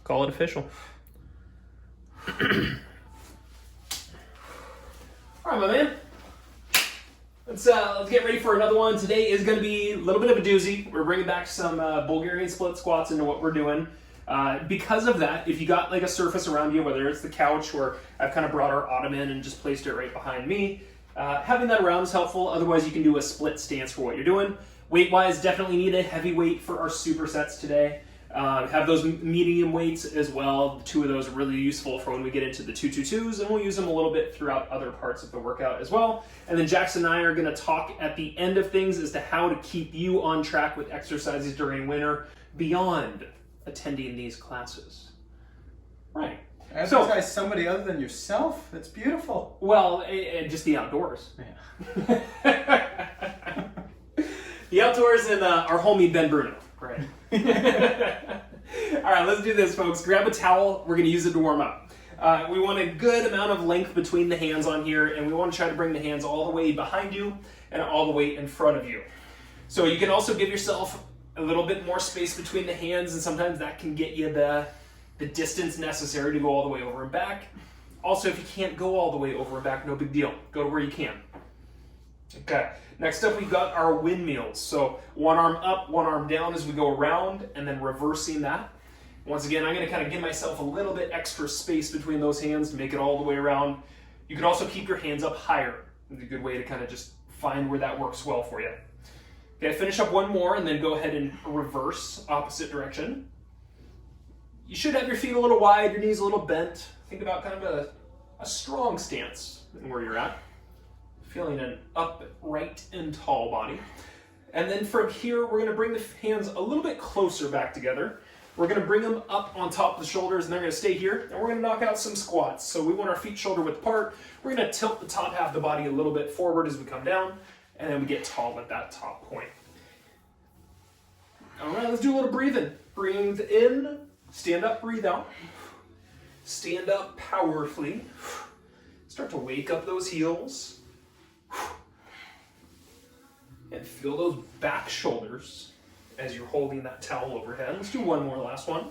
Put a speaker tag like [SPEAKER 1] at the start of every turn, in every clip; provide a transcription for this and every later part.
[SPEAKER 1] call it official. All right, my man. Let's get ready for another one. Today is going to be a little bit of a doozy. We're bringing back some Bulgarian split squats into what we're doing. Because of that, if you got like a surface around you, whether it's the couch or I've kind of brought our ottoman and just placed it right behind me, having that around is helpful. Otherwise, you can do a split stance for what you're doing. Weight-wise, definitely need a heavy weight for our supersets today. Have those medium weights as well. Two of those are really useful for when we get into the 222s, and we'll use them a little bit throughout other parts of the workout as well. And then Jackson and I are going to talk at the end of things as to how to keep you on track with exercises during winter beyond attending these classes. Right.
[SPEAKER 2] Exercise somebody other than yourself? That's beautiful.
[SPEAKER 1] Well, just the outdoors. Yeah. The outdoors and our homie Ben Bruno. Right. All right, let's do this, folks. Grab a towel. We're going to use it to warm up. We want a good amount of length between the hands on here, and we want to try to bring the hands all the way behind you and all the way in front of you. So you can also give yourself a little bit more space between the hands, and sometimes that can get you the distance necessary to go all the way over and back. Also, if you can't go all the way over and back, no big deal. Go to where you can. Okay, next up we've got our windmills. So one arm up, one arm down as we go around, and then reversing that. Once again, I'm going to kind of give myself a little bit extra space between those hands to make it all the way around. You can also keep your hands up higher. It's a good way to kind of just find where that works well for you. Okay, finish up one more and then go ahead and reverse opposite direction. You should have your feet a little wide, your knees a little bent. Think about kind of a strong stance in where you're at. Feeling an upright and tall body. And then from here, we're going to bring the hands a little bit closer back together. We're going to bring them up on top of the shoulders, and they're going to stay here. And we're going to knock out some squats. So we want our feet shoulder width apart. We're going to tilt the top half of the body a little bit forward as we come down, and then we get tall at that top point. All right, let's do a little breathing. Breathe in, stand up, breathe out. Stand up powerfully. Start to wake up those heels. And feel those back shoulders as you're holding that towel overhead. Let's do one more, last one.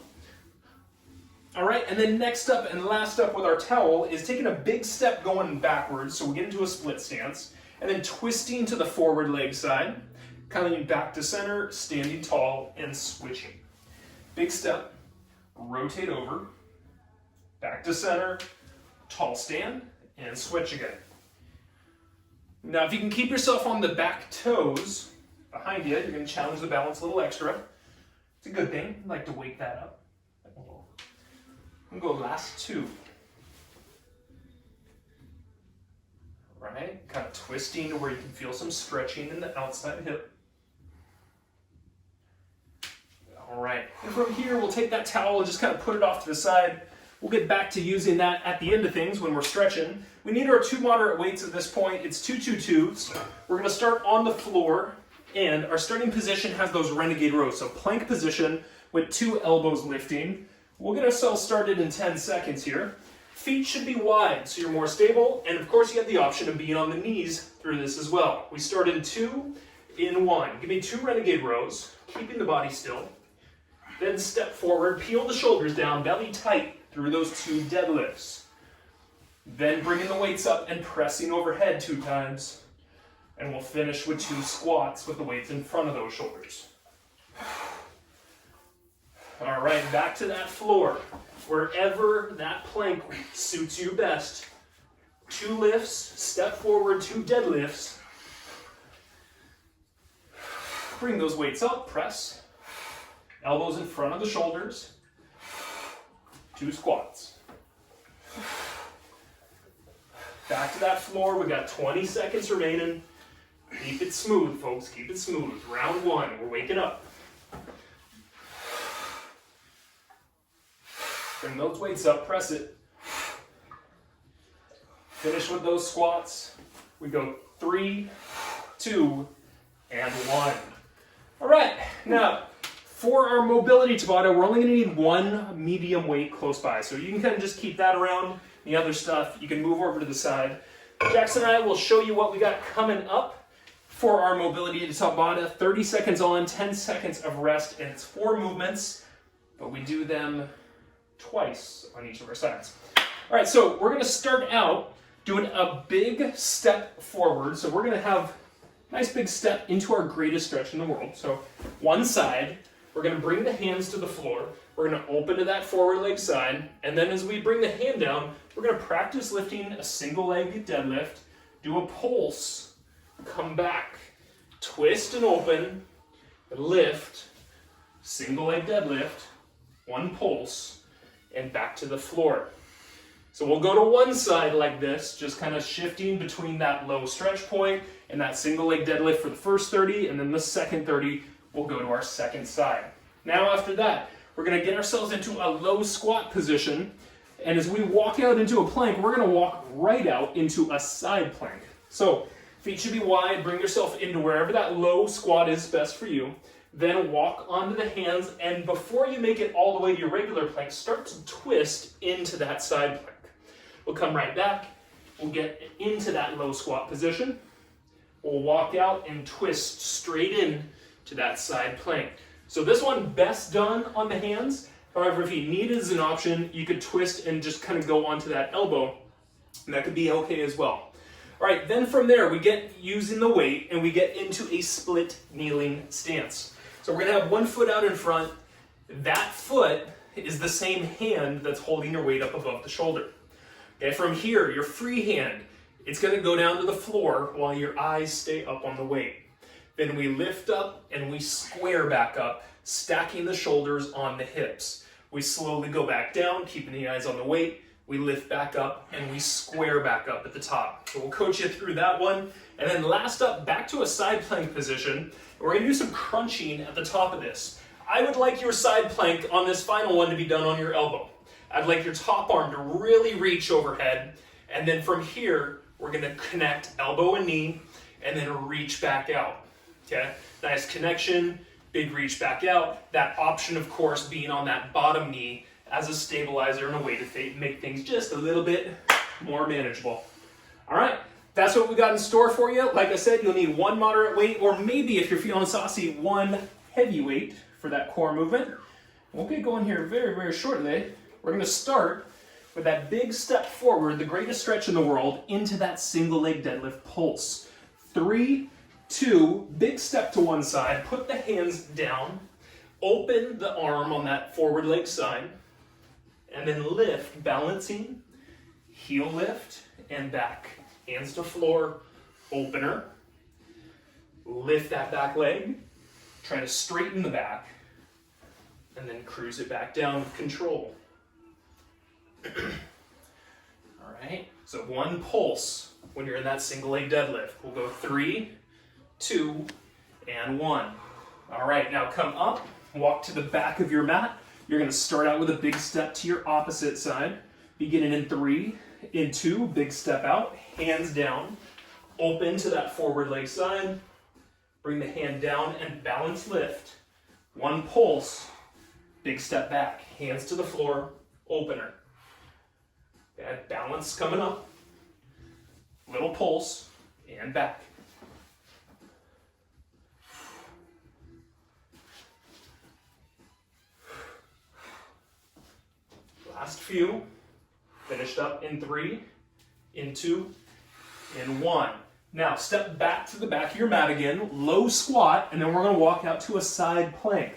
[SPEAKER 1] All right, and then next up and last up with our towel is taking a big step going backwards, so we get into a split stance, and then twisting to the forward leg side, coming back to center, standing tall, and switching. Big step, rotate over, back to center, tall stand, and switch again. Now, if you can keep yourself on the back toes behind you, you're going to challenge the balance a little extra. It's a good thing. I like to wake that up. I'm going to go last two. Right? Kind of twisting to where you can feel some stretching in the outside hip. All right. And from here, we'll take that towel and just kind of put it off to the side. We'll get back to using that at the end of things when we're stretching. We need our two moderate weights at this point. It's 222s. We're going to start on the floor, and our starting position has those Renegade rows. So plank position with 2 elbows lifting. We'll get ourselves started in 10 seconds here. Feet should be wide so you're more stable, and of course you have the option of being on the knees through this as well. We start in 2, in 1. Give me 2 Renegade rows, keeping the body still. Then step forward, peel the shoulders down, belly tight, through those 2 deadlifts. Then bringing the weights up and pressing overhead 2 times. And we'll finish with 2 squats with the weights in front of those shoulders. All right, back to that floor. Wherever that plank suits you best. 2 lifts, step forward, 2 deadlifts. Bring those weights up, press. Elbows in front of the shoulders. 2 squats. Back to that floor. We got 20 seconds remaining. Keep it smooth, folks. Keep it smooth. Round 1. We're waking up. Bring those weights up. Press it. Finish with those squats. We go 3, 2, and 1. All right. Now, for our mobility Tabata, we're only going to need 1 medium weight close by. So you can kind of just keep that around. The other stuff, you can move over to the side. Jackson and I will show you what we got coming up for our mobility Tabata. 30 seconds on, 10 seconds of rest, and it's 4 movements, but we do them twice on each of our sides. All right, so we're gonna start out doing a big step forward. So we're gonna have a nice big step into our greatest stretch in the world. So one side, we're gonna bring the hands to the floor. We're gonna open to that forward leg side. And then as we bring the hand down, we're gonna practice lifting a single leg deadlift, do a pulse, come back, twist and open, lift, single leg deadlift, one pulse, and back to the floor. So we'll go to one side like this, just kind of shifting between that low stretch point and that single leg deadlift for the first 30, and then the second 30, we'll go to our second side. Now after that, we're gonna get ourselves into a low squat position, and as we walk out into a plank, we're gonna walk right out into a side plank. So feet should be wide, bring yourself into wherever that low squat is best for you. Then walk onto the hands, and before you make it all the way to your regular plank, start to twist into that side plank. We'll come right back, we'll get into that low squat position, we'll walk out and twist straight in to that side plank. So this one best done on the hands. However, if you need it as an option, you could twist and just kind of go onto that elbow, and that could be okay as well. All right, then from there, we get using the weight and we get into a split kneeling stance. So we're gonna have one foot out in front. That foot is the same hand that's holding your weight up above the shoulder. Okay, from here, your free hand, it's gonna go down to the floor while your eyes stay up on the weight. Then we lift up and we square back up, stacking the shoulders on the hips. We slowly go back down, keeping the eyes on the weight. We lift back up and we square back up at the top. So we'll coach you through that one. And then last up, back to a side plank position. We're gonna do some crunching at the top of this. I would like your side plank on this final one to be done on your elbow. I'd like your top arm to really reach overhead. And then from here, we're gonna connect elbow and knee and then reach back out, okay? Nice connection, big reach back out. That option, of course, being on that bottom knee as a stabilizer and a way to make things just a little bit more manageable. All right, that's what we got in store for you. Like I said, you'll need one moderate weight, or maybe if you're feeling saucy, one heavy weight for that core movement. We'll get going here very, very shortly. We're gonna start with that big step forward, the greatest stretch in the world, into that single leg deadlift pulse. 3, 2, big step to one side, put the hands down, open the arm on that forward leg side, and then lift, balancing, heel lift, and back. Hands to floor, opener. Lift that back leg, try to straighten the back, and then cruise it back down with control. All right, so one pulse when you're in that single leg deadlift. We'll go 3, 2, and 1. All right, now come up, walk to the back of your mat. You're gonna start out with a big step to your opposite side. Beginning in 3, in 2, big step out, hands down, open to that forward leg side, bring the hand down and balance lift. One pulse, big step back, hands to the floor, opener. That balance coming up, little pulse, and back. Last few, finished up in 3, in 2, in 1. Now step back to the back of your mat again, low squat, and then we're gonna walk out to a side plank.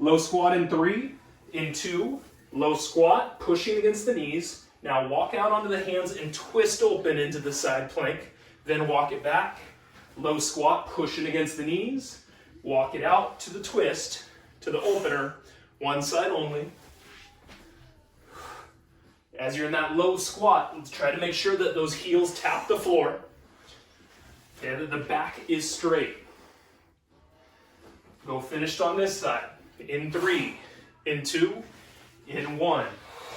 [SPEAKER 1] Low squat in 3, in 2, low squat, pushing against the knees. Now walk out onto the hands and twist open into the side plank. Then walk it back, low squat, pushing against the knees. Walk it out to the twist, to the opener, one side only. As you're in that low squat, let's try to make sure that those heels tap the floor and that the back is straight. Go finished on this side. In 3, in 2, in 1.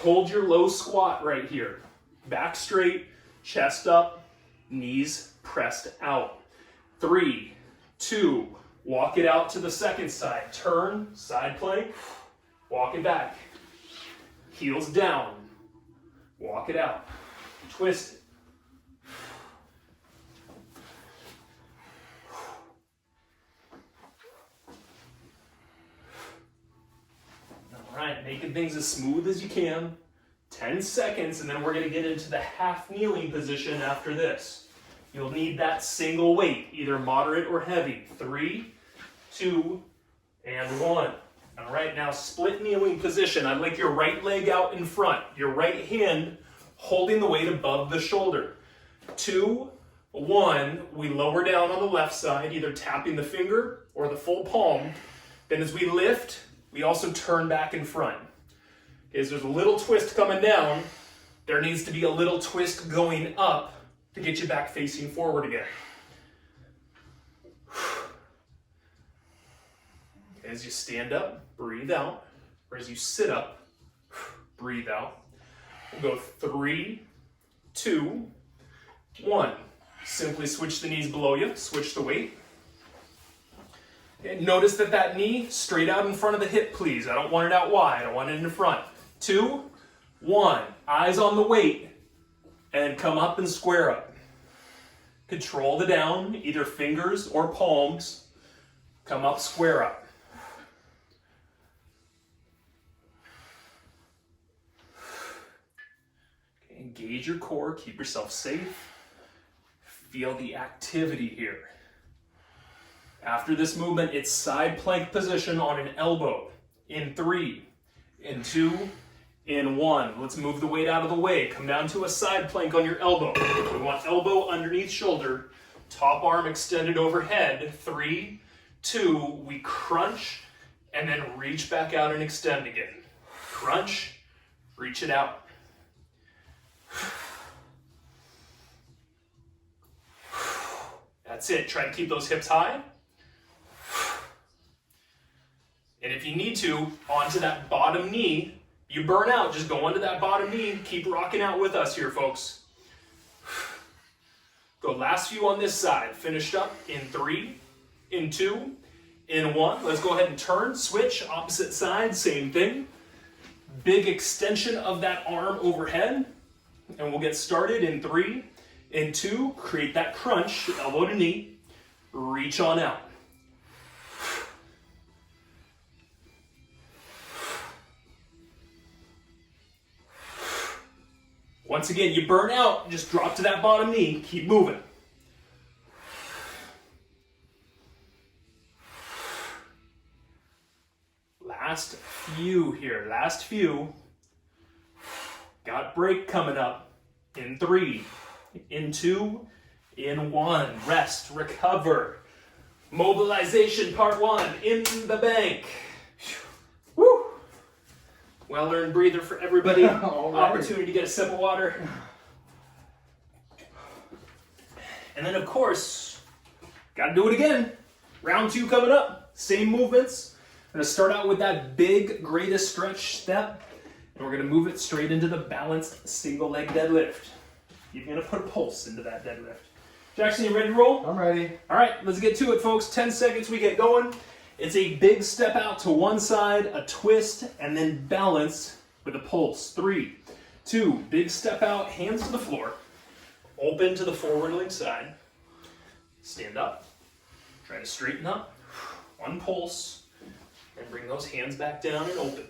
[SPEAKER 1] Hold your low squat right here. Back straight, chest up, knees pressed out. 3, 2, walk it out to the second side. Turn, side plank, walk it back. Heels down. Walk it out. Twist it. All right, make it making things as smooth as you can. 10 seconds, and then we're gonna get into the half kneeling position after this. You'll need that single weight, either moderate or heavy. 3, 2, and 1. All right, now split kneeling position. I'd like your right leg out in front, your right hand holding the weight above the shoulder. 2, 1, we lower down on the left side, either tapping the finger or the full palm. Then as we lift, we also turn back in front. As there's a little twist coming down, there needs to be a little twist going up to get you back facing forward again. As you stand up, breathe out. Or as you sit up, breathe out. We'll go 3, 2, 1. Simply switch the knees below you, switch the weight. And notice that that knee straight out in front of the hip, please. I don't want it out wide, I want it in the front. 2, 1. Eyes on the weight, and come up and square up. Control the down, either fingers or palms. Come up, square up. Okay, engage your core, keep yourself safe. Feel the activity here. After this movement, it's side plank position on an elbow. In 3, in 2, in 1. Let's move the weight out of the way. Come down to a side plank on your elbow. We want elbow underneath shoulder, top arm extended overhead. 3, 2, we crunch, and then reach back out and extend again. Crunch, reach it out. That's it. Try to keep those hips high. And if you need to, onto that bottom knee. You burn out, just go onto that bottom knee. Keep rocking out with us here, folks. Go last few on this side. Finished up in 3, in 2, in 1. Let's go ahead and turn, switch, opposite side, same thing. Big extension of that arm overhead. And we'll get started in 3, in 2. Create that crunch, elbow to knee. Reach on out. Once again, you burn out, just drop to that bottom knee, keep moving. Last few here, last few. Got break coming up in 3, in 2, in 1. Rest, recover. Mobilization part 1, in the bank. Woo! Well-earned breather for everybody. Opportunity to get a sip of water. And then, of course, got to do it again. Round 2 coming up. Same movements. I'm going to start out with that big greatest stretch step. And we're going to move it straight into the balanced single leg deadlift. You're going to put a pulse into that deadlift. Jackson, you ready to roll?
[SPEAKER 2] I'm ready.
[SPEAKER 1] All right, let's get to it, folks. 10 seconds, we get going. It's a big step out to one side, a twist, and then balance with a pulse. 3, 2, big step out, hands to the floor. Open to the forward leg side. Stand up. Try to straighten up. One pulse. And bring those hands back down and open.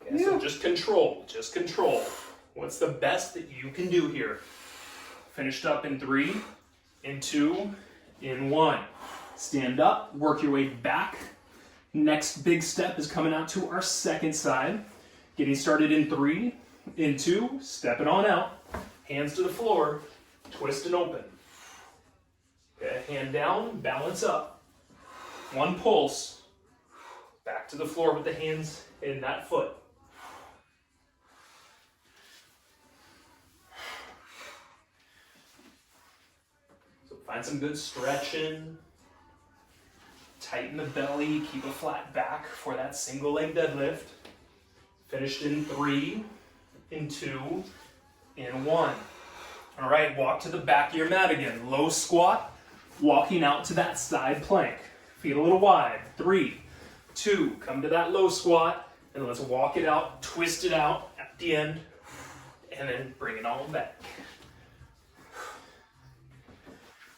[SPEAKER 1] Okay, so just control, just control. What's the best that you can do here? Finished up in 3, in 2, in 1. Stand up, work your way back. Next big step is coming out to our second side. Getting started in 3, in 2, stepping on out. Hands to the floor, twist and open. Okay, hand down, balance up. One pulse, back to the floor with the hands in that foot. Find some good stretching. Tighten the belly, keep a flat back for that single leg deadlift. Finished in 3, in 2, in 1. All right, walk to the back of your mat again. Low squat, walking out to that side plank. Feet a little wide. 3, 2, come to that low squat, and let's walk it out, twist it out at the end, and then bring it all back.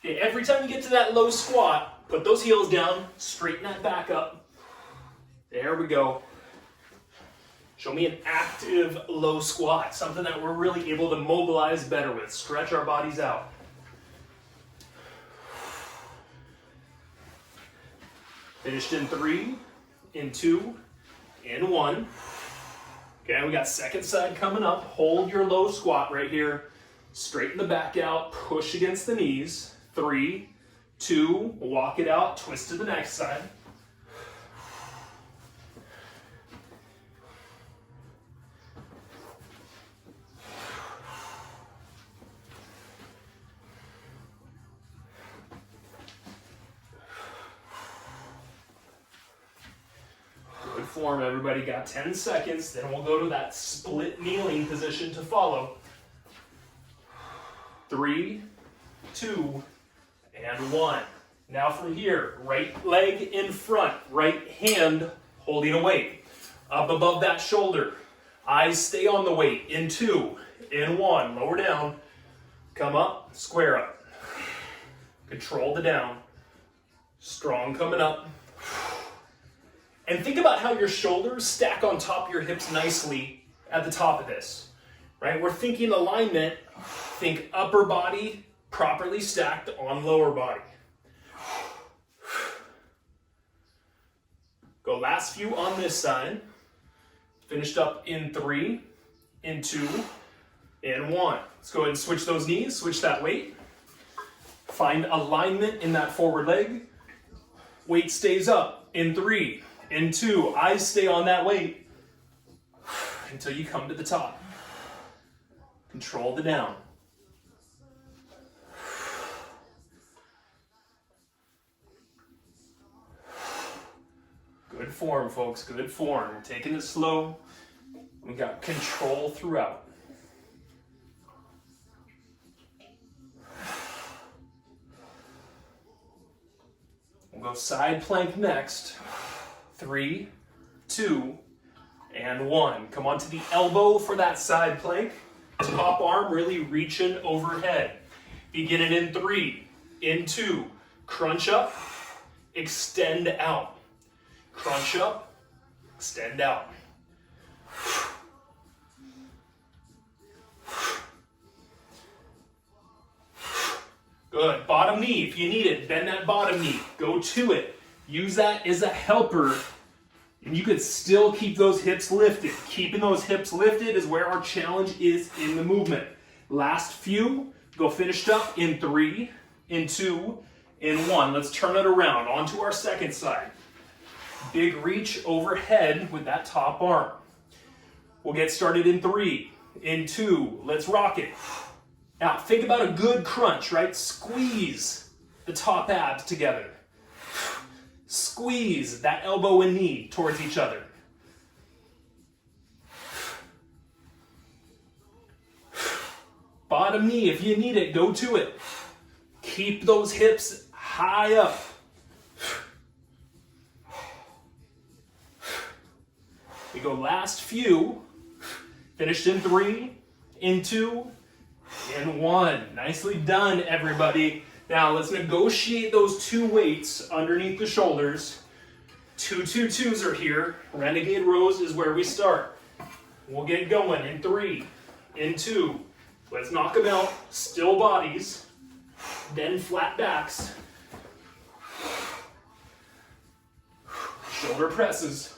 [SPEAKER 1] Okay, every time you get to that low squat, put those heels down, straighten that back up. There we go. Show me an active low squat, something that we're really able to mobilize better with, stretch our bodies out. Finished in 3, in 2, in 1. Okay, we got second side coming up. Hold your low squat right here. Straighten the back out, push against the knees. 3, 2, walk it out, twist to the next side. Good form, everybody. Got 10 seconds, then we'll go to that split kneeling position to follow. 3, 2, and 1. Now from here, right leg in front, right hand holding a weight. Up above that shoulder. Eyes stay on the weight. In 2, in 1. Lower down. Come up, square up. Control the down. Strong coming up. And think about how your shoulders stack on top of your hips nicely at the top of this. Right? We're thinking alignment. Think upper body properly stacked on lower body. Go last few on this side. Finished up in 3, in 2, in 1. Let's go ahead and switch those knees, switch that weight. Find alignment in that forward leg. Weight stays up in 3, in 2. Eyes stay on that weight until you come to the top. Control the down. Good form, folks, good form. We're taking it slow. We got control throughout. We'll go side plank next. 3, 2, and 1. Come onto the elbow for that side plank. Top arm really reaching overhead. Begin it in 3, in 2. Crunch up, extend out. Crunch up, extend out. Good. Bottom knee, if you need it, bend that bottom knee. Go to it. Use that as a helper, and you could still keep those hips lifted. Keeping those hips lifted is where our challenge is in the movement. Last few, go finished up in 3, in 2, in 1. Let's turn it around onto our second side. Big reach overhead with that top arm. We'll get started in 3, in 2. Let's rock it. Now, think about a good crunch, right? Squeeze the top abs together. Squeeze that elbow and knee towards each other. Bottom knee, if you need it, go to it. Keep those hips high up. We go last few. Finished in 3, in 2, in 1. Nicely done, everybody. Now let's negotiate those 2 weights underneath the shoulders. 2 2-2s are here. Renegade rows is where we start. We'll get going in 3, in 2. Let's knock them out. Still bodies. Then flat backs. Shoulder presses.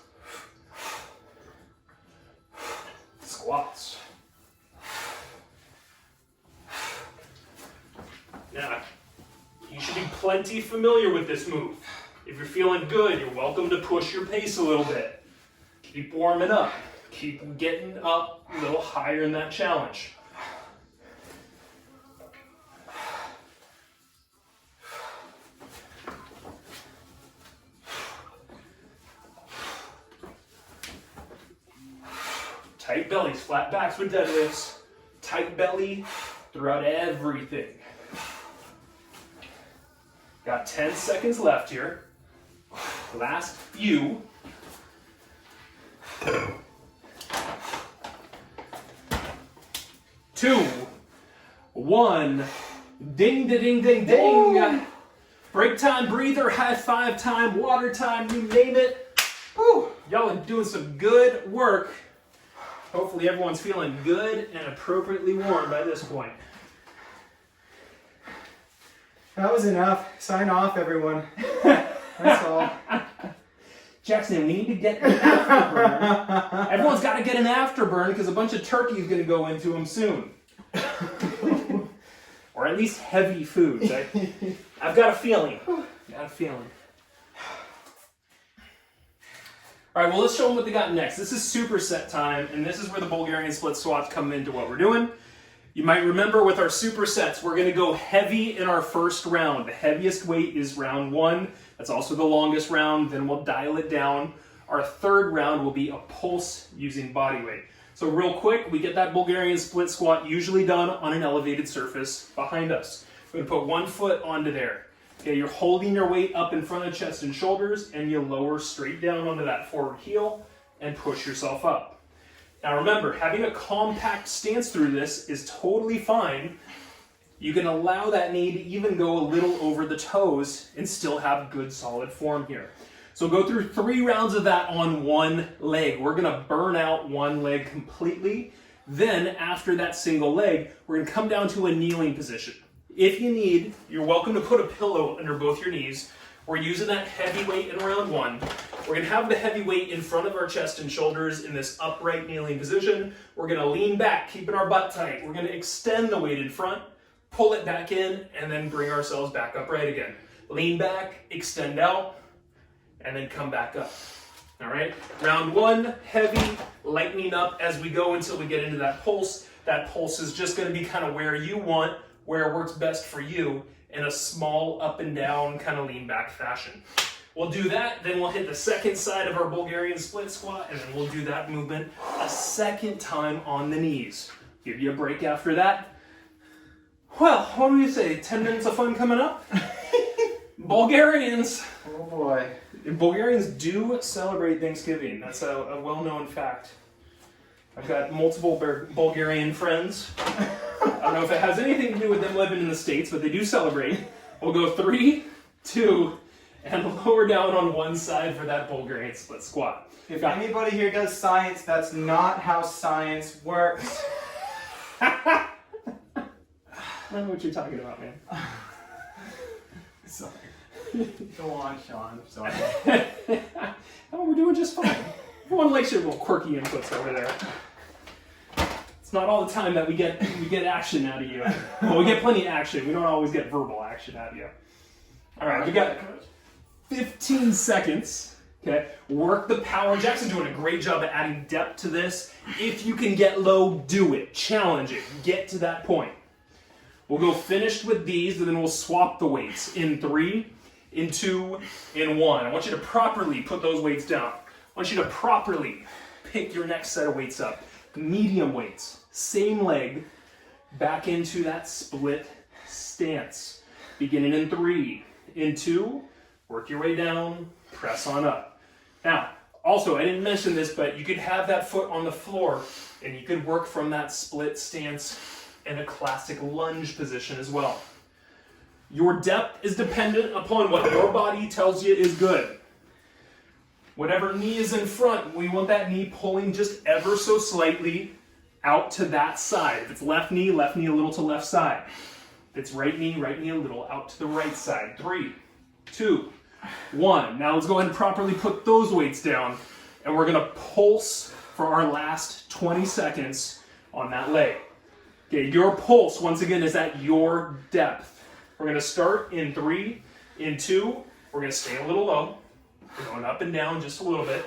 [SPEAKER 1] Squats. Now, you should be plenty familiar with this move. If you're feeling good, you're welcome to push your pace a little bit. Keep warming up. Keep getting up a little higher in that challenge. Tight bellies, flat backs with deadlifts. Tight belly throughout everything. Got 10 seconds left here. Last few. 2, 1, Ding, da, ding, ding, ding.
[SPEAKER 2] Woo.
[SPEAKER 1] Break time, breather, high five time, water time, you name it.
[SPEAKER 2] Woo.
[SPEAKER 1] Y'all are doing some good work. Hopefully everyone's feeling good and appropriately warm by this point.
[SPEAKER 2] That was enough. Sign off, everyone. That's all.
[SPEAKER 1] Jackson, we need to get an afterburn. Everyone's got to get an afterburn because a bunch of turkey is going to go into them soon. Or at least heavy foods. I've got a feeling. All right, well, let's show them what they got next. This is superset time, and this is where the Bulgarian split squats come into what we're doing. You might remember with our supersets, we're going to go heavy in our first round. The heaviest weight is round 1. That's also the longest round. Then we'll dial it down. Our third round will be a pulse using body weight. So real quick, we get that Bulgarian split squat usually done on an elevated surface behind us. We're going to put one foot onto there. Okay, you're holding your weight up in front of chest and shoulders, and you lower straight down onto that forward heel and push yourself up. Now remember, having a compact stance through this is totally fine. You can allow that knee to even go a little over the toes and still have good solid form here. So go through 3 rounds of that on one leg. We're gonna burn out one leg completely. Then after that single leg, we're gonna come down to a kneeling position. If you need, you're welcome to put a pillow under both your knees. We're using that heavy weight in round 1. We're gonna have the heavy weight in front of our chest and shoulders in this upright kneeling position. We're gonna lean back, keeping our butt tight. We're gonna extend the weight in front, pull it back in, and then bring ourselves back upright again. Lean back, extend out, and then come back up. All right, round 1, heavy, lightening up as we go until we get into that pulse. That pulse is just gonna be kind of where you want, where it works best for you, in a small up and down kind of lean back fashion. We'll do that, then we'll hit the second side of our Bulgarian split squat, and then we'll do that movement a second time on the knees. Give you a break after that. Well, what do you say, 10 minutes of fun coming up? Bulgarians.
[SPEAKER 2] Oh boy.
[SPEAKER 1] Bulgarians do celebrate Thanksgiving. That's a well-known fact. I've got multiple Bulgarian friends. I don't know if it has anything to do with them living in the States, but they do celebrate. We'll go 3, 2, and lower down on one side for that Bulgarian split squat.
[SPEAKER 2] If anybody here does science, that's not how science works.
[SPEAKER 1] I don't know what you're talking about, man.
[SPEAKER 2] Sorry. Go on, Sean. Sorry.
[SPEAKER 1] Oh, we're doing just fine. Everyone likes your little quirky inputs over there. It's not all the time that we get action out of you. Well, we get plenty of action. We don't always get verbal action out of you. All right, we got 15 seconds. Okay, work the power. Jackson's doing a great job at adding depth to this. If you can get low, do it. Challenge it. Get to that point. We'll go finished with these, and then we'll swap the weights in 3, in 2, in 1. I want you to properly put those weights down. I want you to properly pick your next set of weights up. Medium weights, same leg, back into that split stance. Beginning in 3, in 2, work your way down, press on up. Now, also, I didn't mention this, but you could have that foot on the floor, and you could work from that split stance in a classic lunge position as well. Your depth is dependent upon what your body tells you is good. Whatever knee is in front, we want that knee pulling just ever so slightly out to that side. If it's left knee a little to left side. If it's right knee a little out to the right side. 3, 2, 1. Now let's go ahead and properly put those weights down, and we're gonna pulse for our last 20 seconds on that leg. Okay, your pulse, once again, is at your depth. We're gonna start in 3, in 2, we're gonna stay a little low. We're going up and down just a little bit.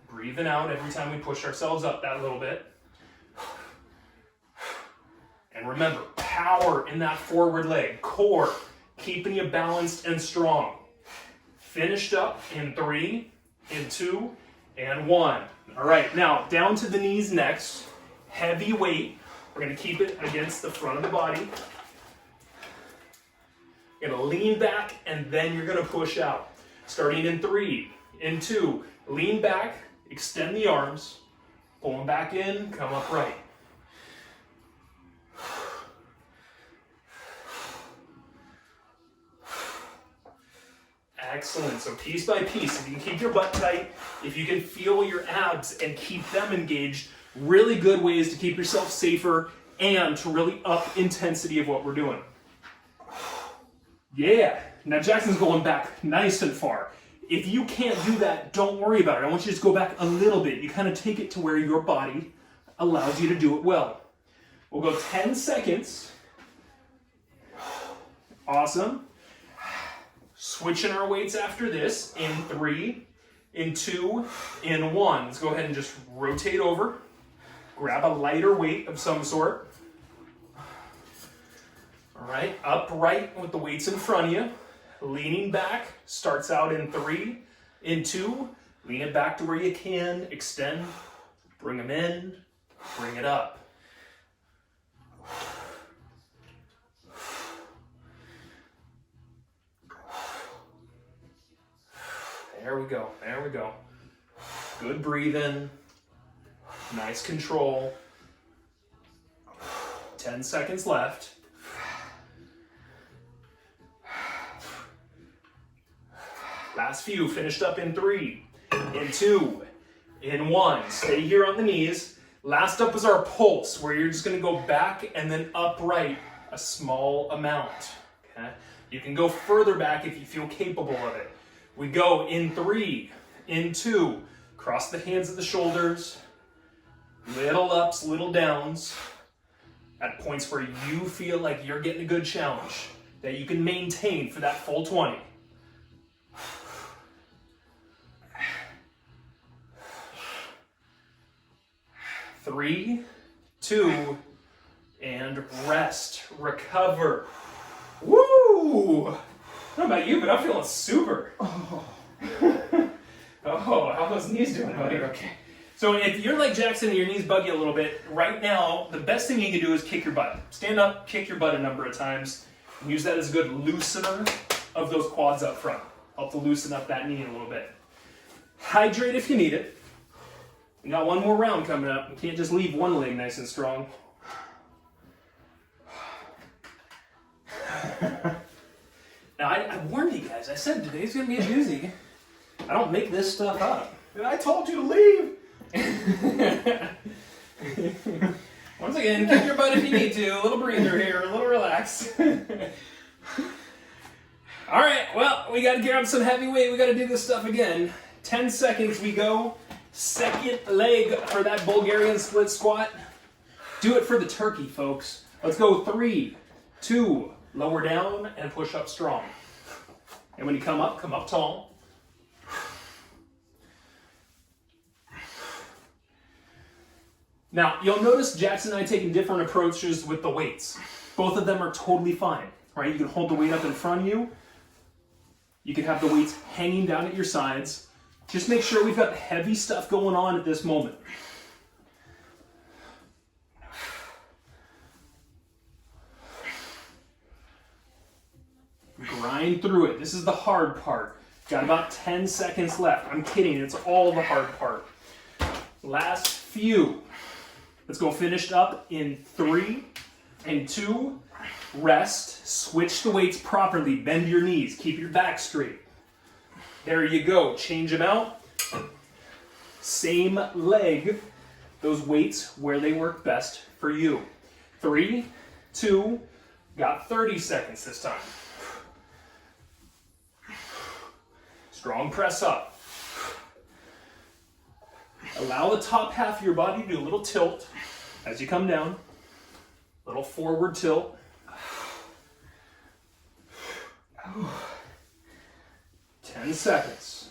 [SPEAKER 1] Breathing out every time we push ourselves up that little bit. And remember, power in that forward leg. Core, keeping you balanced and strong. Finished up in 3, in 2, and 1. All right, now down to the knees next. Heavy weight. We're going to keep it against the front of the body. You're going to lean back, and then you're going to push out. Starting in 3, in 2, lean back, extend the arms, pull them back in, come upright. Excellent. So piece by piece, if you can keep your butt tight, if you can feel your abs and keep them engaged, really good ways to keep yourself safer and to really up intensity of what we're doing. Yeah. Now Jackson's going back nice and far. If you can't do that, don't worry about it. I want you to just go back a little bit. You kind of take it to where your body allows you to do it well. We'll go 10 seconds. Awesome. Switching our weights after this in 3, in 2, in 1. Let's go ahead and just rotate over. Grab a lighter weight of some sort. All right, upright with the weights in front of you. Leaning back starts out in 3, in 2. Lean it back to where you can. Extend. Bring them in. Bring it up. There we go. There we go. Good breathing. Nice control. 10 seconds left. Last few finished up in 3, in 2, in 1. Stay here on the knees. Last up is our pulse, where you're just going to go back and then upright a small amount. Okay? You can go further back if you feel capable of it. We go in 3, in 2, cross the hands at the shoulders, little ups, little downs, at points where you feel like you're getting a good challenge that you can maintain for that full 20. 3, 2, and rest, recover. Woo! I don't know about you, but I'm feeling super. Oh, how are those knees doing, buddy? Okay. So if you're like Jackson and your knees bug you a little bit, right now, the best thing you can do is kick your butt. Stand up, kick your butt a number of times, and use that as a good loosener of those quads up front. Help to loosen up that knee a little bit. Hydrate if you need it. We got one more round coming up. We can't just leave one leg nice and strong. Now, I warned you guys. I said today's going to be a doozy. I don't make this stuff up.
[SPEAKER 2] And I told you to leave.
[SPEAKER 1] Once again, kick your butt if you need to. A little breather here, a little relax. All right, well, we got to grab some heavy weight. We got to do this stuff again. 10 seconds we go. Second leg for that Bulgarian split squat. Do it for the turkey, folks. Let's go 3, 2, lower down and push up strong. And when you come up tall. Now, you'll notice Jackson and I taking different approaches with the weights. Both of them are totally fine, right? You can hold the weight up in front of you. You can have the weights hanging down at your sides. Just make sure we've got heavy stuff going on at this moment. Grind through it. This is the hard part. Got about 10 seconds left. I'm kidding, it's all the hard part. Last few. Let's go finished up in 3, in 2, rest, switch the weights properly, bend your knees, keep your back straight. There you go, change them out. Same leg, those weights where they work best for you. 3, 2, got 30 seconds this time. Strong press up. Allow the top half of your body to do a little tilt as you come down. Little forward tilt. 10 seconds.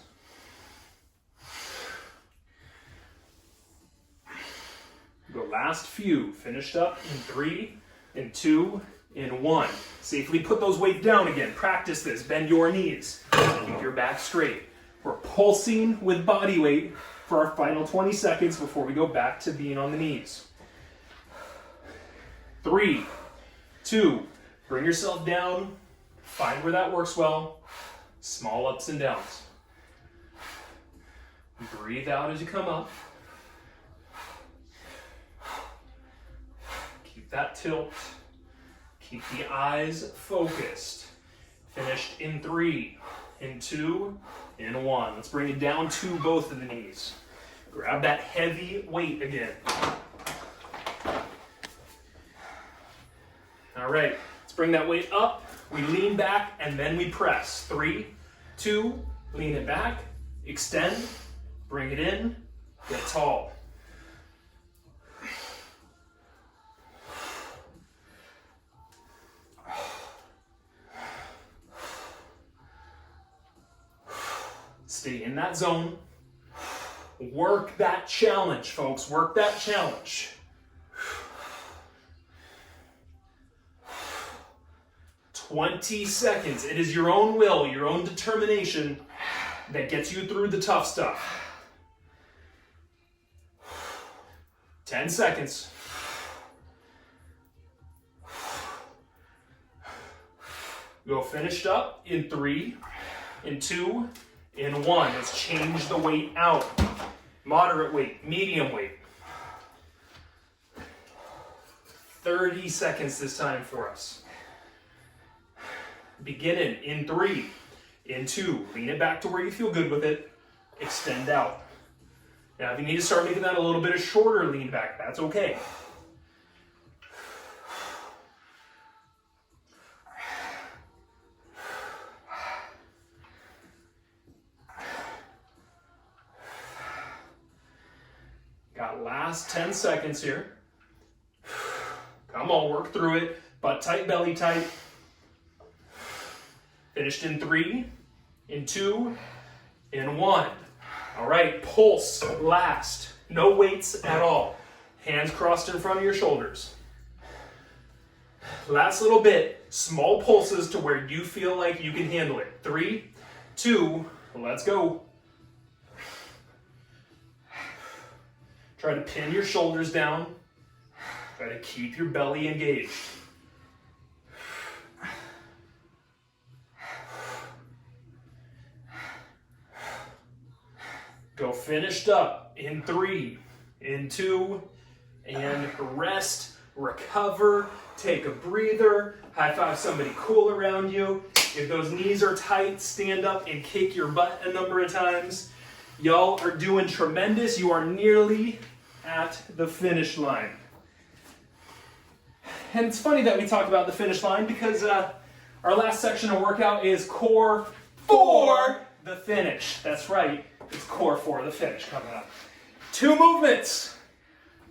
[SPEAKER 1] Go last few. Finished up in 3, in 2, in 1. Safely put those weights down again. Practice this. Bend your knees. Keep your back straight. We're pulsing with body weight for our final 20 seconds before we go back to being on the knees. 3, 2, bring yourself down. Find where that works well. Small ups and downs. Breathe out as you come up. Keep that tilt. Keep the eyes focused. Finished in 3, in 2, in 1. Let's bring it down to both of the knees. Grab that heavy weight again. All right, let's bring that weight up. We lean back and then we press. 3, 2, lean it back, extend, bring it in, get tall. Stay in that zone. Work that challenge, folks. Work that challenge. 20 seconds. It is your own will, your own determination that gets you through the tough stuff. 10 seconds. Go finished up in 3, in 2, in 1. Let's change the weight out. Moderate weight, medium weight. 30 seconds this time for us. Beginning in 3, in 2. Lean it back to where you feel good with it. Extend out. Now, if you need to start making that a little bit shorter lean back, that's okay. Got last 10 seconds here. Come on, work through it. Butt tight, belly tight. Finished in 3, in 2, in 1. All right, pulse last. No weights at all. Hands crossed in front of your shoulders. Last little bit, small pulses to where you feel like you can handle it. 3, 2, let's go. Try to pin your shoulders down. Try to keep your belly engaged. Go finished up in 3, in 2, and rest, recover, take a breather, high five somebody cool around you. If those knees are tight, stand up and kick your butt a number of times. Y'all are doing tremendous. You are nearly at the finish line. And it's funny that we talk about the finish line because our last section of workout is core for the finish. That's right. It's core for the finish coming up. 2 movements.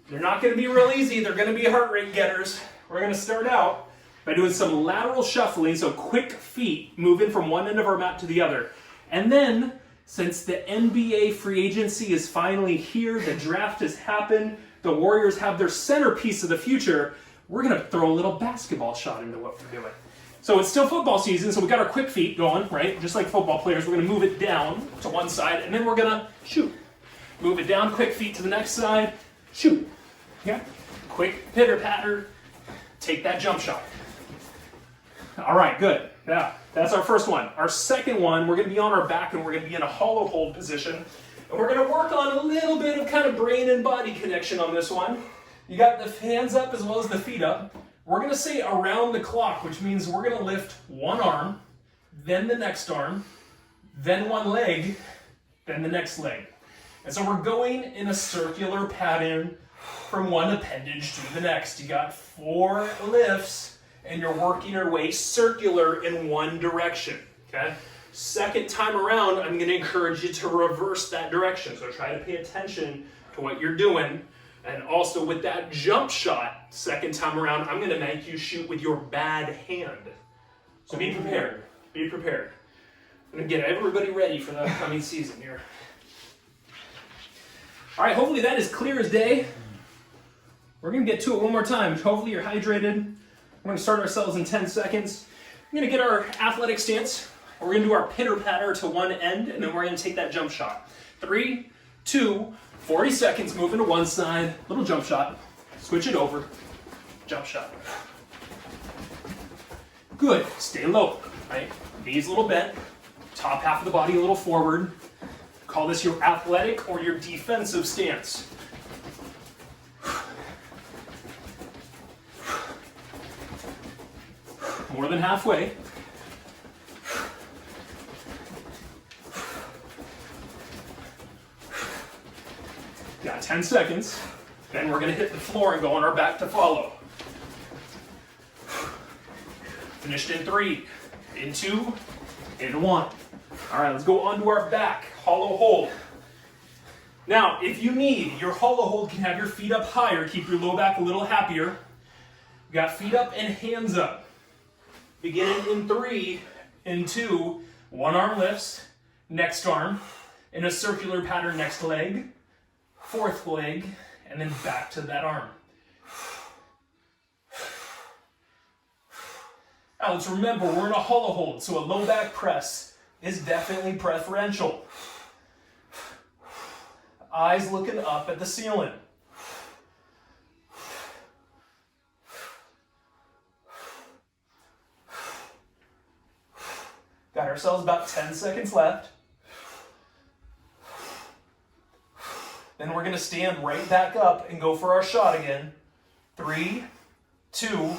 [SPEAKER 1] They're not going to be real easy. They're going to be heart rate getters. We're going to start out by doing some lateral shuffling, so quick feet moving from one end of our mat to the other. And then, since the NBA free agency is finally here, the draft has happened, the Warriors have their centerpiece of the future, we're going to throw a little basketball shot into what we're doing. So it's still football season, so we got our quick feet going, right? Just like football players, we're going to move it down to one side, and then we're going to shoot. Move it down, quick feet to the next side, shoot. Yeah? Quick pitter-patter, take that jump shot. All right, good. Yeah, that's our first one. Our second one, we're going to be on our back, and we're going to be in a hollow hold position. And we're going to work on a little bit of kind of brain and body connection on this one. You got the hands up as well as the feet up. We're going to say around the clock, which means we're going to lift one arm, then the next arm, then one leg, then the next leg. And so we're going in a circular pattern from one appendage to the next. You got 4 lifts, and you're working your way circular in one direction, okay? Second time around, I'm going to encourage you to reverse that direction. So try to pay attention to what you're doing. And also with that jump shot, second time around, I'm going to make you shoot with your bad hand. So be prepared. Be prepared. I'm going to get everybody ready for the upcoming season here. All right, hopefully that is clear as day. We're going to get to it one more time. Hopefully you're hydrated. We're going to start ourselves in 10 seconds. We're going to get our athletic stance. We're going to do our pitter-patter to one end, and then we're going to take that jump shot. 3, 2, 40 seconds, moving to one side, little jump shot, switch it over, jump shot. Good, stay low, right? Knees a little bent, top half of the body a little forward. Call this your athletic or your defensive stance. More than halfway. 10 seconds. Then we're gonna hit the floor and go on our back to follow. Finished in 3, in 2, in 1. All right, let's go onto our back, hollow hold. Now, if you need, your hollow hold can have your feet up higher, keep your low back a little happier. We got feet up and hands up. Beginning in 3, in 2, one arm lifts, next arm, in a circular pattern next leg, fourth leg, and then back to that arm. Now let's remember, we're in a hollow hold, so a low back press is definitely preferential. Eyes looking up at the ceiling. Got ourselves about 10 seconds left. Then we're gonna stand right back up and go for our shot again. 3, 2,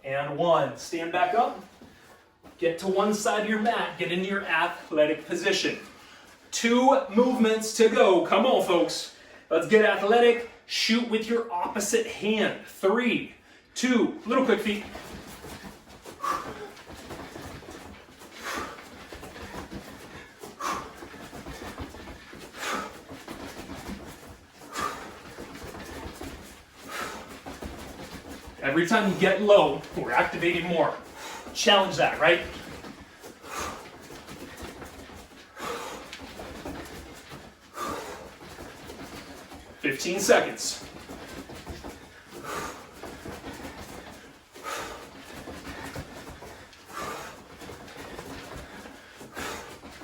[SPEAKER 1] and 1. Stand back up. Get to one side of your mat. Get into your athletic position. 2 movements to go. Come on, folks. Let's get athletic. Shoot with your opposite hand. 3, 2, little quick feet. Every time you get low, we're activating more. Challenge that, right? "15 seconds.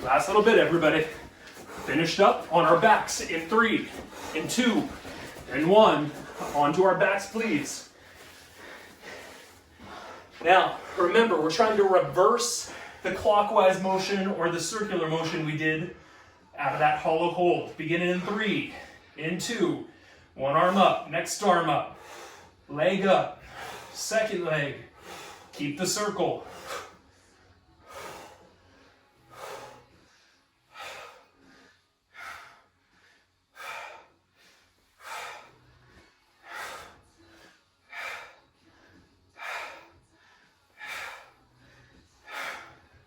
[SPEAKER 1] Last little bit, everybody. Finished up on our backs in 3, in 2, in 1. Onto our backs, please. Now, remember, we're trying to reverse the clockwise motion or the circular motion we did out of that hollow hold. Beginning in 3, in 2, one arm up, next arm up, leg up, second leg, keep the circle.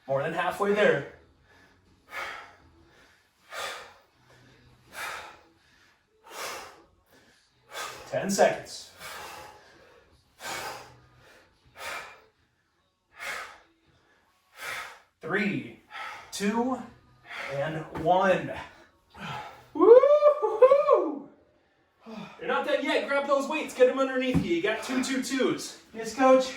[SPEAKER 1] More than halfway there. Ten seconds. 3, 2, and 1. Woo-hoo-hoo! You're not done yet. Grab those weights. Get them underneath you. You got 2 2-2s.
[SPEAKER 2] Yes, coach.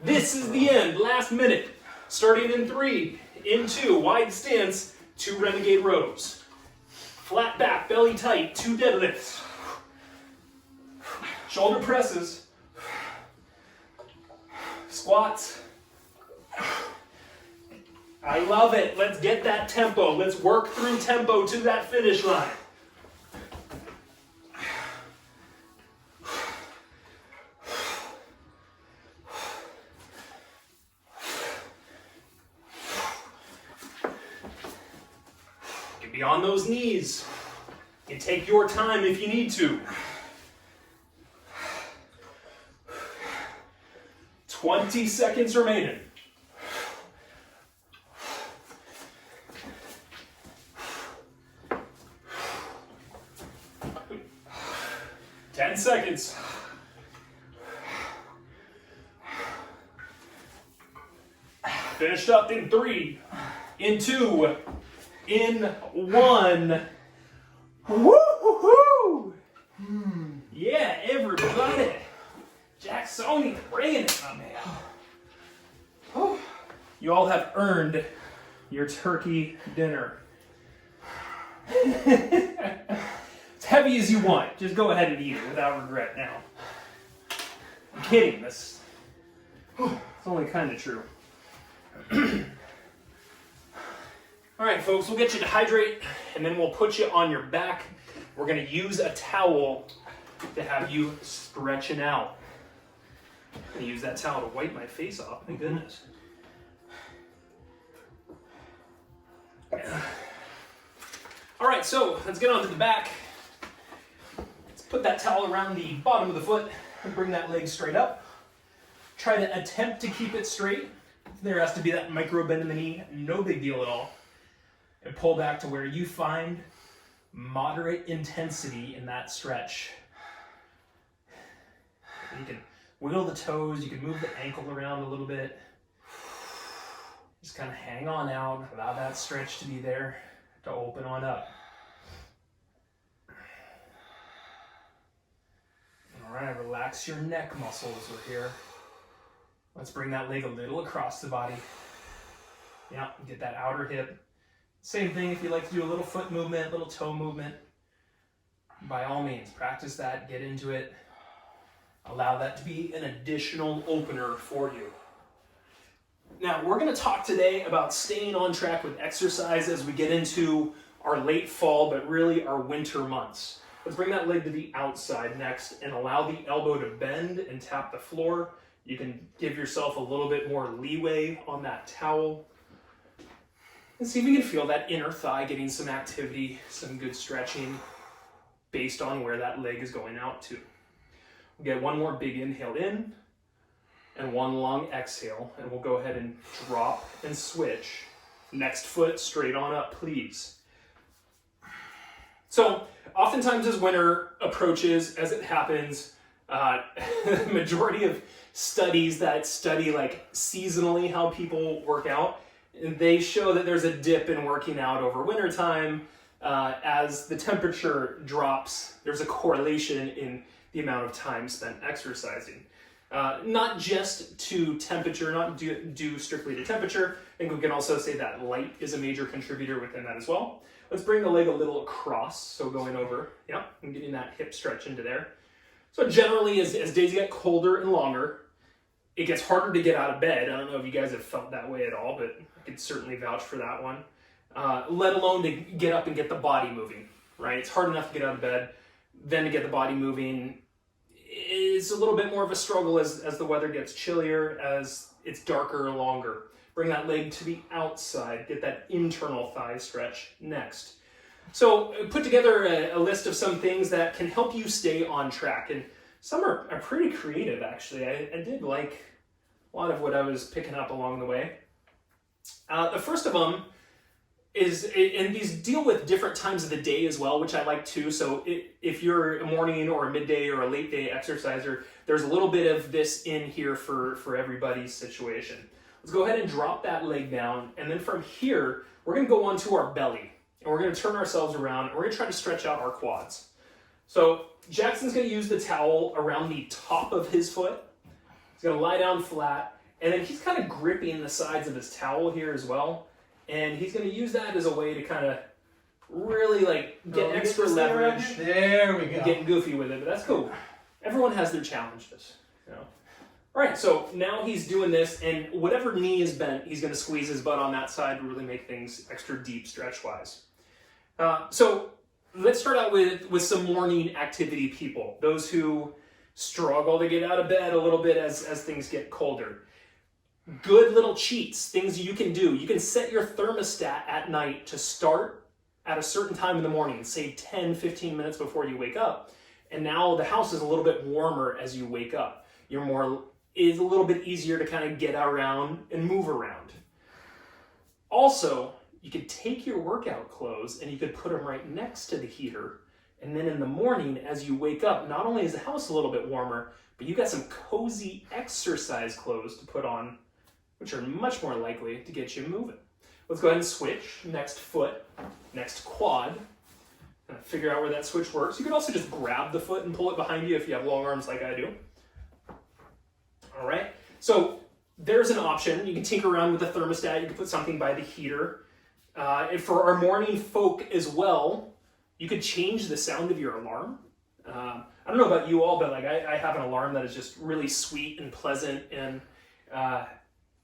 [SPEAKER 1] This is the end. Last minute. Starting in 3, in 2, wide stance, 2 Renegade rows. Flat back, belly tight, 2 deadlifts. Shoulder presses. Squats. I love it. Let's get that tempo. Let's work through tempo to that finish line. Be on those knees. You can take your time if you need to. 20 seconds remaining. Ten seconds. Finished up in 3, in 2, in 1. Woo-hoo-hoo! Yeah, everybody. Jacksoni bringing it, my man. You all have earned your turkey dinner. As heavy as you want. Just go ahead and eat it without regret now. I'm kidding. It's only kind of true. All right, folks, we'll get you to hydrate, and then we'll put you on your back. We're going to use a towel to have you stretching out. I'm going to use that towel to wipe my face off. Thank goodness. All right, so let's get on to the back. Put that towel around the bottom of the foot and bring that leg straight up. Try to attempt to keep it straight. There has to be that micro bend in the knee, no big deal at all. And pull back to where you find moderate intensity in that stretch. You can wiggle the toes, you can move the ankle around a little bit. Just kind of hang on out, allow that stretch to be there to open on up. All right, relax your neck muscles. We're here. Let's bring that leg a little across the body. Yeah, get that outer hip. Same thing if you like to do a little foot movement, little toe movement. By all means, practice that, get into it. Allow that to be an additional opener for you. Now, we're going to talk today about staying on track with exercise as we get into our late fall, but really our winter months. Let's bring that leg to the outside next and allow the elbow to bend and tap the floor. You can give yourself a little bit more leeway on that towel. And see if you can feel that inner thigh getting some activity, some good stretching based on where that leg is going out to. We'll get one more big inhale in and one long exhale, and we'll go ahead and drop and switch. Next foot straight on up, please. So oftentimes as winter approaches, as it happens, the majority of studies that study like seasonally how people work out, they show that there's a dip in working out over wintertime. As the temperature drops, there's a correlation in the amount of time spent exercising. Not just to temperature, not due strictly to temperature. I think we can also say that light is a major contributor within that as well. Let's bring the leg a little across, so going over, yeah, and getting that hip stretch into there. So generally, as days get colder and longer, it gets harder to get out of bed. I don't know if you guys have felt that way at all, but I could certainly vouch for that one. Let alone to get up and get the body moving, right? It's hard enough to get out of bed, then to get the body moving is a little bit more of a struggle as the weather gets chillier, as it's darker and longer. Bring that leg to the outside, get that internal thigh stretch next. So put together a list of some things that can help you stay on track, and some are pretty creative actually. I did like a lot of what I was picking up along the way. The first of them is, and these deal with different times of the day as well, which I like too. So if you're a morning or a midday or a late day exerciser, there's a little bit of this in here for everybody's situation. Let's go ahead and drop that leg down, and then from here, we're gonna go onto our belly, and we're gonna turn ourselves around, and we're gonna try to stretch out our quads. So Jackson's gonna use the towel around the top of his foot. He's gonna lie down flat, and then he's kind of gripping the sides of his towel here as well. And he's gonna use that as a way to kind of really like get extra leverage.
[SPEAKER 2] There we go.
[SPEAKER 1] Getting goofy with it, but that's cool. Everyone has their challenges, you know. All right, so now he's doing this, and whatever knee is bent, he's gonna squeeze his butt on that side to really make things extra deep stretch-wise. So let's start out with some morning activity people, those who struggle to get out of bed a little bit as things get colder. Good little cheats, things you can do. You can set your thermostat at night to start at a certain time in the morning, say 10, 15 minutes before you wake up. And now the house is a little bit warmer as you wake up. It's a little bit easier to kind of get around and move around. Also, you could take your workout clothes and you could put them right next to the heater. And then in the morning, as you wake up, not only is the house a little bit warmer, but you got some cozy exercise clothes to put on, which are much more likely to get you moving. Let's go ahead and switch. Next foot, next quad. Figure out where that switch works. You can also just grab the foot and pull it behind you if you have long arms like I do. All right, so there's an option. You can tinker around with the thermostat. You can put something by the heater. And for our morning folk as well, you could change the sound of your alarm. I don't know about you all, but like I have an alarm that is just really sweet and pleasant, and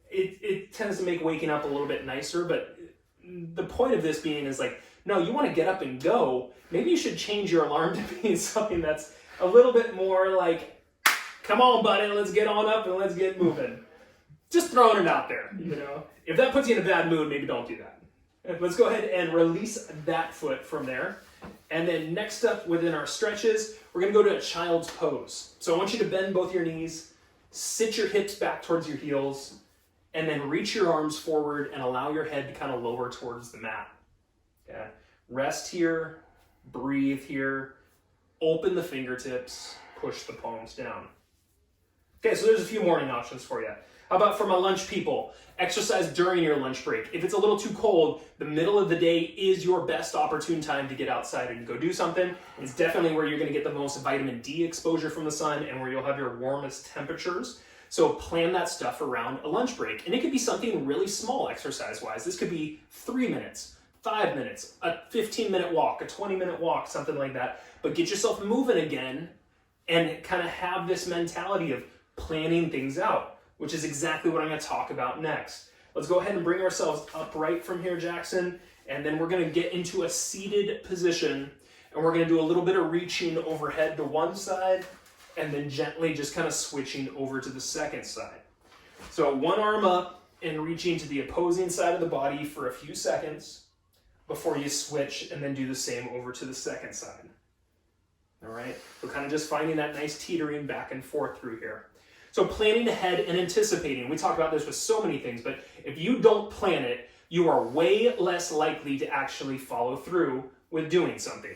[SPEAKER 1] it tends to make waking up a little bit nicer. But the point of this being is like, no, you want to get up and go. Maybe you should change your alarm to be something that's a little bit more like, come on, buddy, let's get on up and let's get moving. Just throwing it out there, you know. If that puts you in a bad mood, maybe don't do that. Let's go ahead and release that foot from there. And then next up within our stretches, we're gonna go to a child's pose. So I want you to bend both your knees, sit your hips back towards your heels, and then reach your arms forward and allow your head to kind of lower towards the mat. Okay. Rest here, breathe here, open the fingertips, push the palms down. Okay, so there's a few morning options for you. How about for my lunch people? Exercise during your lunch break. If it's a little too cold, the middle of the day is your best opportune time to get outside and go do something. It's definitely where you're gonna get the most vitamin D exposure from the sun and where you'll have your warmest temperatures. So plan that stuff around a lunch break. And it could be something really small exercise-wise. This could be 3 minutes, 5 minutes, a 15-minute walk, a 20-minute walk, something like that. But get yourself moving again and kind of have this mentality of planning things out, which is exactly what I'm going to talk about next. Let's go ahead and bring ourselves upright from here, Jackson, and then we're going to get into a seated position, and we're going to do a little bit of reaching overhead to one side, and then gently just kind of switching over to the second side. So one arm up and reaching to the opposing side of the body for a few seconds before you switch, and then do the same over to the second side. All right, we're kind of just finding that nice teetering back and forth through here. So planning ahead and anticipating. We talk about this with so many things, but if you don't plan it, you are way less likely to actually follow through with doing something.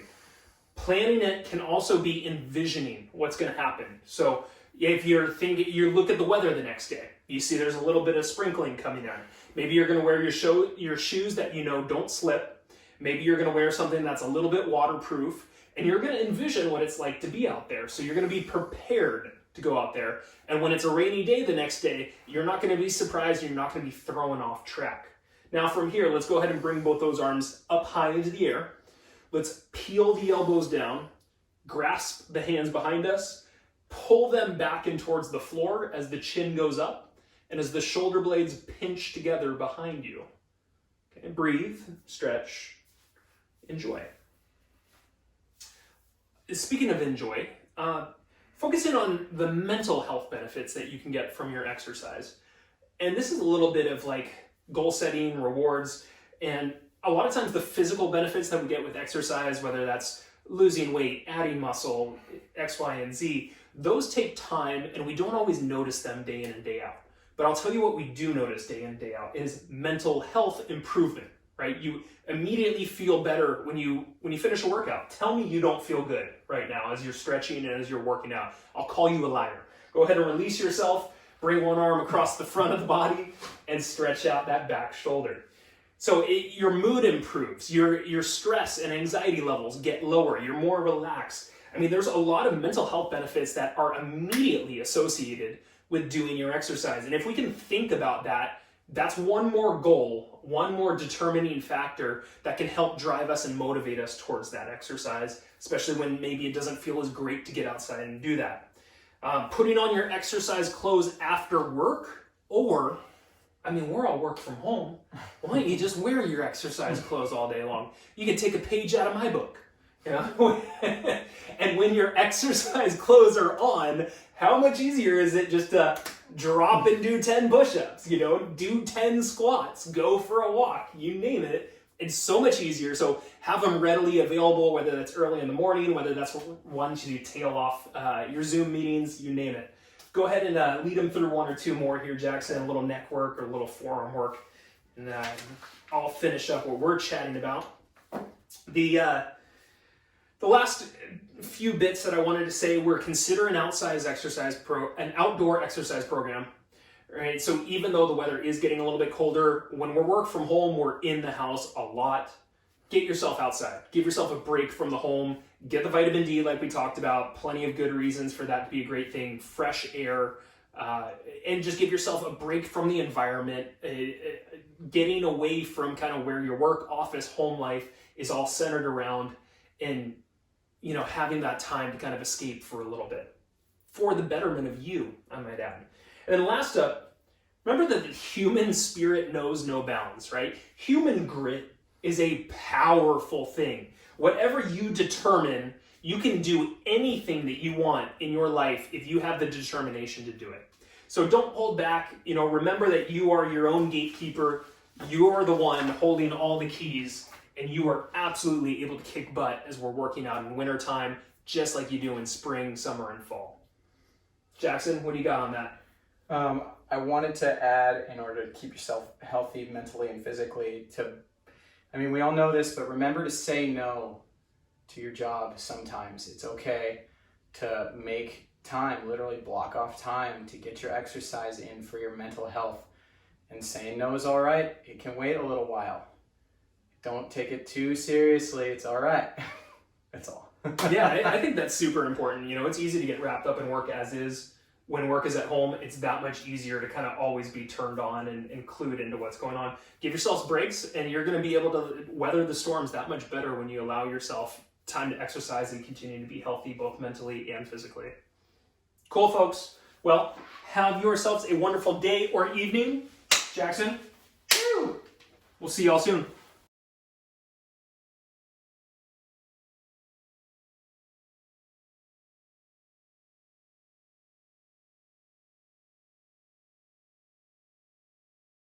[SPEAKER 1] Planning it can also be envisioning what's going to happen. So if you're thinking, you look at the weather the next day, you see there's a little bit of sprinkling coming on. Maybe you're going to wear your shoes that you know don't slip. Maybe you're going to wear something that's a little bit waterproof, and you're going to envision what it's like to be out there. So you're going to be prepared to go out there. And when it's a rainy day the next day, you're not going to be surprised, and you're not going to be thrown off track. Now from here, let's go ahead and bring both those arms up high into the air. Let's peel the elbows down, grasp the hands behind us, pull them back in towards the floor as the chin goes up, and as the shoulder blades pinch together behind you. Okay, breathe, stretch, enjoy. Speaking of enjoy, focusing on the mental health benefits that you can get from your exercise. And this is a little bit of like goal setting, rewards, and a lot of times the physical benefits that we get with exercise, whether that's losing weight, adding muscle, X, Y, and Z, those take time and we don't always notice them day in and day out. But I'll tell you what we do notice day in and day out is mental health improvement, right? You immediately feel better when you finish a workout. Tell me you don't feel good right now as you're stretching and as you're working out. I'll call you a liar. Go ahead and release yourself, bring one arm across the front of the body and stretch out that back shoulder. So your mood improves, your stress and anxiety levels get lower, you're more relaxed. I mean, there's a lot of mental health benefits that are immediately associated with doing your exercise. And if we can think about that, that's one more goal, one more determining factor that can help drive us and motivate us towards that exercise, especially when maybe it doesn't feel as great to get outside and do that. Putting on your exercise clothes after work, or I mean, we're all work from home. Why don't you just wear your exercise clothes all day long? You can take a page out of my book, you know? And when your exercise clothes are on, how much easier is it just to drop and do 10 push-ups, you know, do 10 squats, go for a walk, you name it. It's so much easier. So have them readily available, whether that's early in the morning, whether that's once you tail off your Zoom meetings, you name it. Go ahead and lead them through one or two more here, Jackson, a little neck work or a little forearm work. And I'll finish up what we're chatting about. The last few bits that I wanted to say were consider an outdoor exercise program. Right? So even though the weather is getting a little bit colder, when we work from home, we're in the house a lot. Get yourself outside. Give yourself a break from the home. Get the vitamin D like we talked about. Plenty of good reasons for that to be a great thing. Fresh air. And just give yourself a break from the environment. Getting away from kind of where your work, office, home life is all centered around, and you know, having that time to kind of escape for a little bit. For the betterment of you, I might add. And then last up, remember that the human spirit knows no bounds, right? Human grit is a powerful thing. Whatever you determine, you can do anything that you want in your life if you have the determination to do it. So don't hold back. You know, remember that you are your own gatekeeper. You are the one holding all the keys, and you are absolutely able to kick butt as we're working out in wintertime, just like you do in spring, summer, and fall. Jackson, what do you got on that?
[SPEAKER 2] I wanted to add, in order to keep yourself healthy mentally and physically, we all know this, but remember to say no to your job sometimes. It's okay to make time, literally block off time to get your exercise in for your mental health. And saying no is all right. It can wait a little while. Don't take it too seriously. It's all right. That's all.
[SPEAKER 1] Yeah, I think that's super important. You know, it's easy to get wrapped up in work as is. When work is at home, it's that much easier to kind of always be turned on and clued into what's going on. Give yourselves breaks, and you're going to be able to weather the storms that much better when you allow yourself time to exercise and continue to be healthy, both mentally and physically. Cool, folks. Well, have yourselves a wonderful day or evening. Jackson, we'll see y'all soon.